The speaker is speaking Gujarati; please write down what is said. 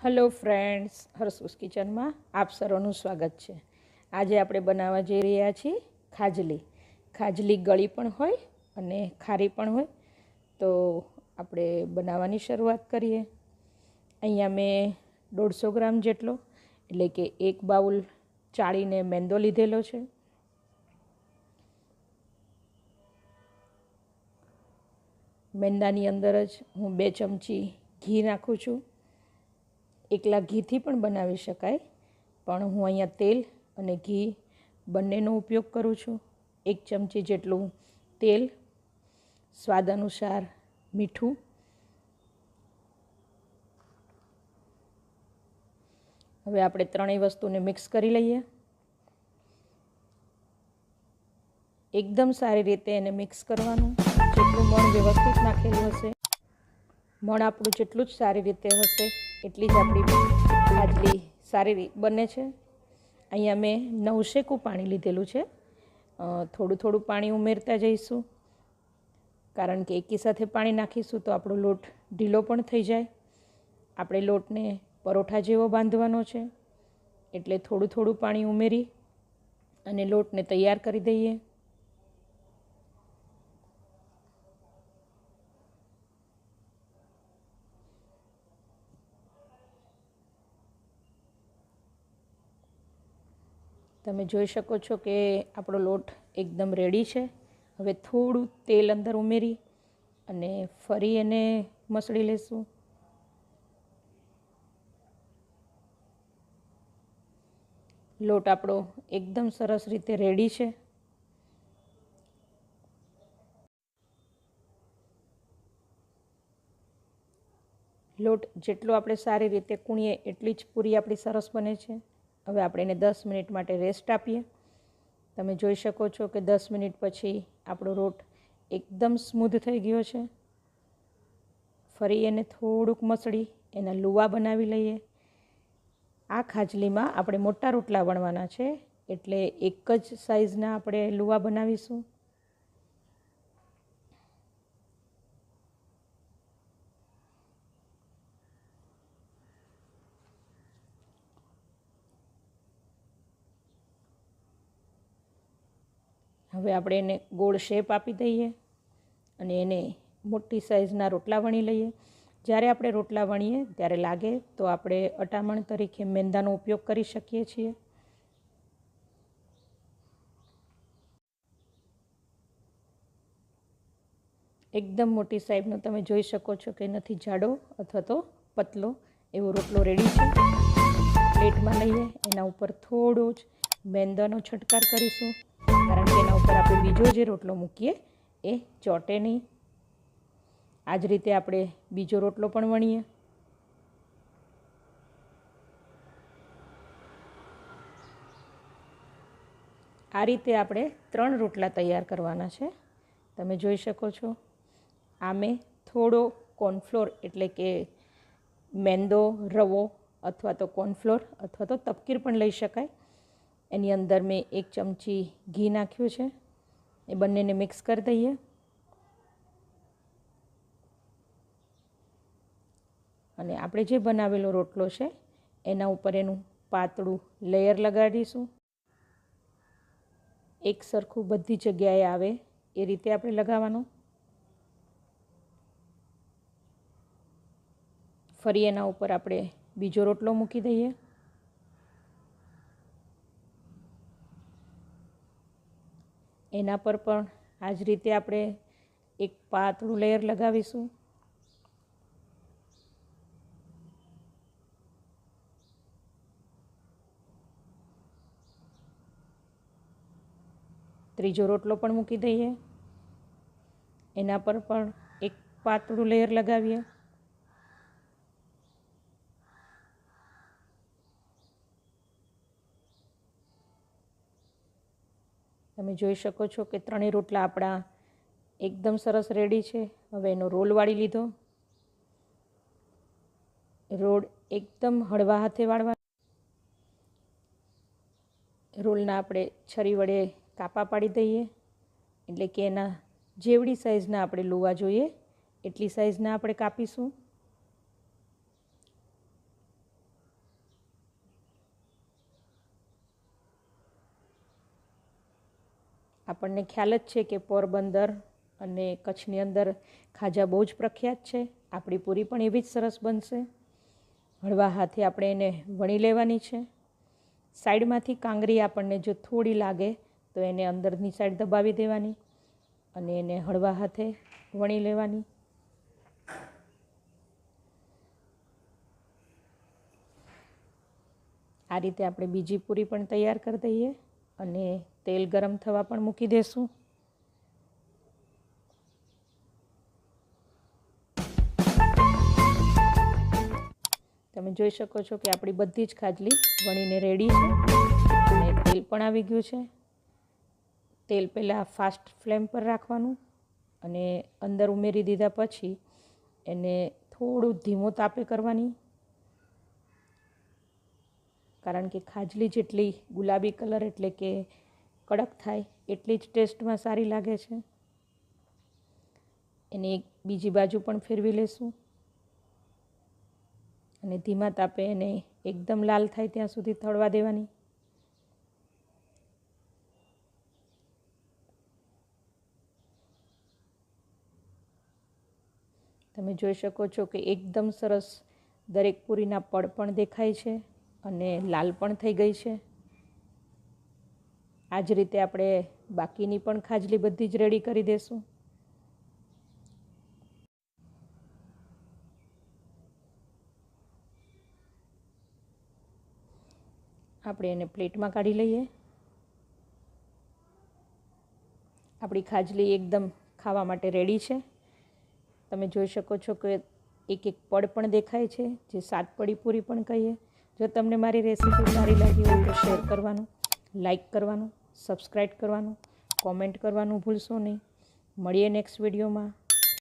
હેલો ફ્રેન્ડ્સ, હર્ષુસ કિચનમાં આપ સર્વનું સ્વાગત છે। આજે આપણે બનાવવા જઈ રહ્યા છીએ ખાજલી। ખાજલી ગળી પણ હોય અને ખારી પણ હોય, તો આપણે બનાવવાની શરૂઆત કરીએ। અહીંયા મેં 150 ગ્રામ જેટલો એટલે કે 1 બાઉલ ચાળીને મેંદો લીધેલો છે। મેંદાની અંદર જ હું 2 ચમચી ઘી નાખું છું। એકલા ઘીથી પણ બનાવી શકાય, પણ હું અહીંયા તેલ અને ઘી બંનેનો ઉપયોગ કરું છું। 1 ચમચી જેટલું તેલ, સ્વાદ અનુસાર મીઠું, હવે આપણે ત્રણેય વસ્તુને મિક્સ કરી લઈએ। એકદમ સારી રીતે એને મિક્સ કરવાનું। જેટલું મણ વ્યવસ્થિત નાખેલું હશે, મણ આપણું જેટલું જ સારી રીતે હશે એટલી જ આપણી ખાજલી સારી બને છે। અહીંયા મેં નવશેકું પાણી લીધેલું છે। થોડું થોડું પાણી ઉમેરતા જઈશું, કારણ કે એકી સાથે પાણી નાખીશું તો આપણો લોટ ઢીલો પણ થઈ જાય। આપણે લોટને પરોઠા જેવો બાંધવાનો છે, એટલે થોડું થોડું પાણી ઉમેરી અને લોટને તૈયાર કરી દઈએ। તમે જોઈ શકો છો કે આપણો લોટ એકદમ રેડી છે। હવે થોડું તેલ અંદર ઉમેરી અને ફરી એને મસળી લેશું। લોટ આપણો એકદમ સરસ રીતે રેડી છે। લોટ જેટલો આપણે સારી રીતે કૂણીએ એટલી જ પૂરી આપણી સરસ બને છે। હવે આપણે એને 10 મિનિટ માટે રેસ્ટ આપીએ। તમે જોઈ શકો છો કે 10 મિનિટ પછી આપણો લોટ એકદમ સ્મૂધ થઈ ગયો છે। ફરી એને થોડુંક મસળી એના લુવા બનાવી લઈએ। આ ખાજલીમાં આપણે મોટા રોટલા વણવાના છે, એટલે એક જ સાઈઝના આપણે લુવા બનાવીશું। હવે આપણે એને ગોળ શેપ આપી દઈએ અને એને મોટી સાઈઝના રોટલા વણી લઈએ। જ્યારે આપણે રોટલા વણીએ ત્યારે લાગે તો આપણે અટામણ તરીકે મેંદાનો ઉપયોગ કરી શકીએ છીએ। એકદમ મોટી સાઈઝનો તમે જોઈ શકો છો કે નથી જાડો અથવા તો પતલો એવો રોટલો રેડી છે। પ્લેટમાં લઈએ, એના ઉપર થોડો જ મેંદાનો છંટકાર કરીશું, કારણ કે એના ઉપર આપણે બીજો જે રોટલો મૂકીએ એ ચોંટે નહીં। આ જ રીતે આપણે બીજો રોટલો પણ વણીએ। આ રીતે આપણે 3 રોટલા તૈયાર કરવાના છે। તમે જોઈ શકો છો આ મેં થોડો કોર્નફ્લોર એટલે કે મેંદો, રવો અથવા તો કોર્નફ્લોર અથવા તો તપકીર પણ લઈ શકાય, એની અંદર મેં 1 ચમચી ઘી નાખ્યું છે। એ બંનેને મિક્સ કરી દઈએ અને આપણે જે બનાવેલો રોટલો છે એના ઉપર એનું પાતળું લેયર લગાડીશું। એક સરખું બધી જગ્યાએ આવે એ રીતે આપણે લગાવવાનું। ફરી એના ઉપર આપણે બીજો રોટલો મૂકી દઈએ। એના પર પણ આ જ રીતે આપણે એક પાતળું લેયર લગાવીશું। ત્રીજો રોટલો પણ મૂકી દઈએ, એના પર પણ એક પાતળું લેયર લગાવીએ। તમે જોઈ શકો છો કે ત્રણેય રોટલા આપણા એકદમ સરસ રેડી છે। હવે એનો રોલ વાળી લીધો। રોલ એકદમ હળવા હાથે વાળવા। રોલના આપણે છરી વડે કાપા પાડી દઈએ, એટલે કે એના જેવડી સાઈઝના આપણે લુવા જોઈએ એટલી સાઈઝના આપણે કાપીશું। આપણને ખ્યાલ જ છે કે પોરબંદર અને કચ્છની અંદર ખાજા બહુ જ પ્રખ્યાત છે. આપણી પૂરી પણ એવી જ સરસ બનશે. હળવા હાથે આપણે એને વણી લેવાની છે. સાઈડમાંથી કાંગરી આપણને જો થોડી લાગે તો એને અંદરની સાઈડ દબાવી દેવાની અને એને હળવા હાથે વણી લેવાની. આ રીતે આપણે બીજી પૂરી પણ તૈયાર કરી દઈએ અને તેલ ગરમ થવા પણ મૂકી દઈશું. તમે જોઈ શકો છો કે આપણી બધી જ ખાજલી વણીને રેડી છે અને તેલ પણ આવી ગયું છે. તેલ પહેલાં ફાસ્ટ ફ્લેમ પર રાખવાનું અને અંદર ઉમેરી દીધા પછી એને થોડું ધીમો તાપે કરવાની, કારણ કે ખાજલી જેટલી ગુલાબી કલર એટલે કે કડક થાય એટલી જ ટેસ્ટમાં સારી લાગે છે. એને એક બીજી બાજુ પણ ફેરવી લેશું અને ધીમા તાપે એને એકદમ લાલ થાય ત્યાં સુધી તળવા દેવાની. તમે જોઈ શકો છો કે એકદમ સરસ દરેક પૂરીના પડ પણ દેખાય છે અને લાલ પણ થઈ ગઈ છે. આ જ રીતે આપણે બાકીની પણ ખાજલી બધી જ રેડી કરી દઈશું. આપણે એને પ્લેટમાં કાઢી લઈએ. આપણી ખાજલી એકદમ ખાવા માટે રેડી છે. તમે જોઈ શકો છો કે એક એક પડ પણ દેખાય છે, જે 7 પડી પૂરી પણ કહીએ. જો તમને મારી રેસીપી સારી લાગી હોય તો શેર કરવાનું, લાઈક કરવાનું, સબસ્ક્રાઈબ કરવાનું, કોમેન્ટ કરવાનું ભૂલશો નહીં. મળીએ નેક્સ્ટ વિડીયોમાં.